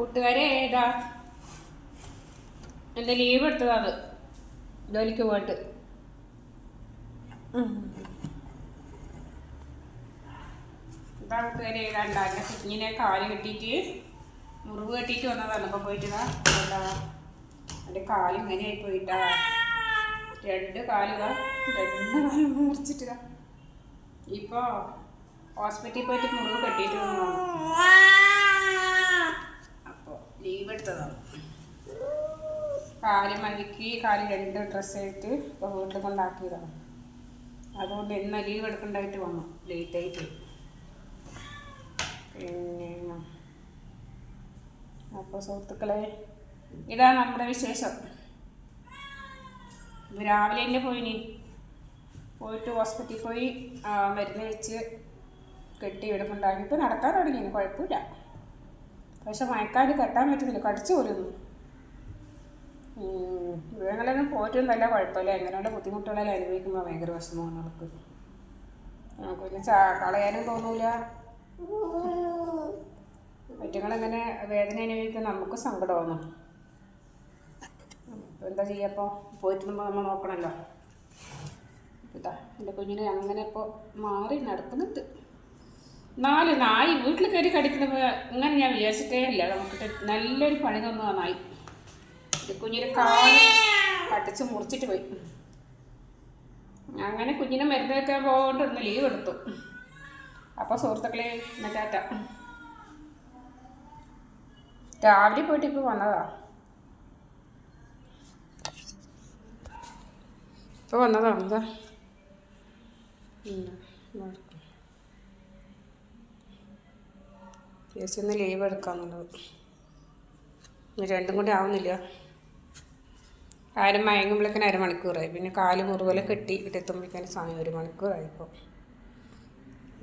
കൂട്ടുകാരെ ഏതാ എൻ്റെ ലീവ് എടുത്തതാണ് ജോലിക്ക് പോയിട്ട്. എന്താ കൂട്ടുകാരെ ഏതാണ്ട എൻ്റെ കുഞ്ഞിനെ കാല് കെട്ടിയിട്ട് മുറിവ് കെട്ടിയിട്ട് വന്നതാണ്. ഇപ്പം പോയിട്ടാ എന്താ എൻ്റെ കാല് ഇങ്ങനെ ആയി പോയിട്ടാ. രണ്ട് കാലും മുറിച്ചിട്ടാ. ഇപ്പോൾ ഹോസ്പിറ്റലിൽ പോയിട്ട് മുറിവ് കെട്ടിയിട്ട് വന്നതാണ്. അപ്പോൾ ലീവ് എടുത്തതാണ്. കാല് മലക്കി കാല് രണ്ട് ഡ്രസ്സായിട്ട് ഇപ്പോൾ വീട്ടിൽ കൊണ്ടാക്കിയതാണ്. അതുകൊണ്ട് ഇന്ന് ലീവ് എടുക്കേണ്ടതായിട്ട് വന്നു ലേറ്റായിട്ട്. പിന്നെ അപ്പോൾ സുഹൃത്തുക്കളെ ഇതാണ് നമ്മുടെ വിശേഷം. രാവിലെ തന്നെ പോയിട്ട് ഹോസ്പിറ്റലിൽ പോയി മരുന്ന് വെച്ച് കെട്ടി ഇവിടെ കൊണ്ടാക്കി. ഇപ്പോൾ നടക്കാൻ തുടങ്ങി, കുഴപ്പമില്ല. പക്ഷെ മഴക്കാട് കെട്ടാൻ പറ്റുന്നില്ല, കടിച്ചു പോലൊന്നും. മൃഗങ്ങളൊന്നും പോറ്റും നല്ല കുഴപ്പമില്ല. എങ്ങനെയുള്ള ബുദ്ധിമുട്ടുകളെല്ലാം അനുഭവിക്കുമ്പോൾ ഭയങ്കര വിഷമമാണ് നമുക്ക്. പിന്നെ കളയാനും തോന്നൂല. പറ്റുങ്ങളെങ്ങനെ വേദന അനുഭവിക്കാൻ നമുക്ക് സങ്കടമാകുന്നു. എന്താ ചെയ്യപ്പോൾ പോയിട്ടുമ്പോൾ നമ്മൾ നോക്കണമല്ലോ. ഇതാ എൻ്റെ കുഞ്ഞിനെ അങ്ങനെ ഇപ്പോൾ മാറി നടക്കുന്നുണ്ട്. 4 നായി വീട്ടിൽ കയറി കടിക്കുന്നപ്പോൾ ഇങ്ങനെ ഞാൻ വിചാരിച്ചിട്ടേ ഇല്ല. നമുക്ക് നല്ലൊരു പണി തന്നു ആ നായി. കുഞ്ഞിനെ കാല് കടിച്ച് മുറിച്ചിട്ട് പോയി. അങ്ങനെ കുഞ്ഞിനെ മരുന്ന് വയ്ക്കാൻ പോകൊണ്ട് ഒന്ന് ലീവ് എടുത്തു. അപ്പോൾ സുഹൃത്തുക്കളെ ടാറ്റ. രാവിലെ പോയിട്ട് ഇപ്പോൾ വന്നതാ. ഇപ്പോൾ വന്നതാണ്. എന്താ ചേച്ചി ഒന്ന് ലീവ് എടുക്കാമെന്നുള്ളത്. രണ്ടും കൂടി ആവുന്നില്ല. ആരും മയങ്ങുമ്പോഴേക്കും അരമണിക്കൂറായി. പിന്നെ കാല് മുറുപോലെ കെട്ടി ഇട്ടെത്തുമ്പോഴേക്കും സമയം 1 മണിക്കൂറായിപ്പോൾ.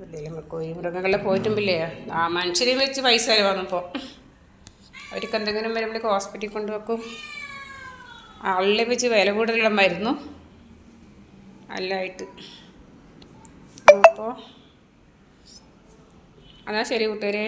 ഇല്ലേ കോഴി മൃഗങ്ങളിൽ പോയിട്ടുമ്പില്ലേ ആ മനുഷ്യരെ വെച്ച് പൈസ വന്നപ്പോൾ അവർക്ക് എന്തെങ്കിലും വരുമ്പോഴേക്കും ഹോസ്പിറ്റലിൽ കൊണ്ടുവെക്കും. ആളിനെ വെച്ച് വില കൂടുതലുള്ള മരുന്നും എല്ലായിട്ട്. അപ്പോൾ എന്നാൽ ശരി കൂട്ടുകാരെ.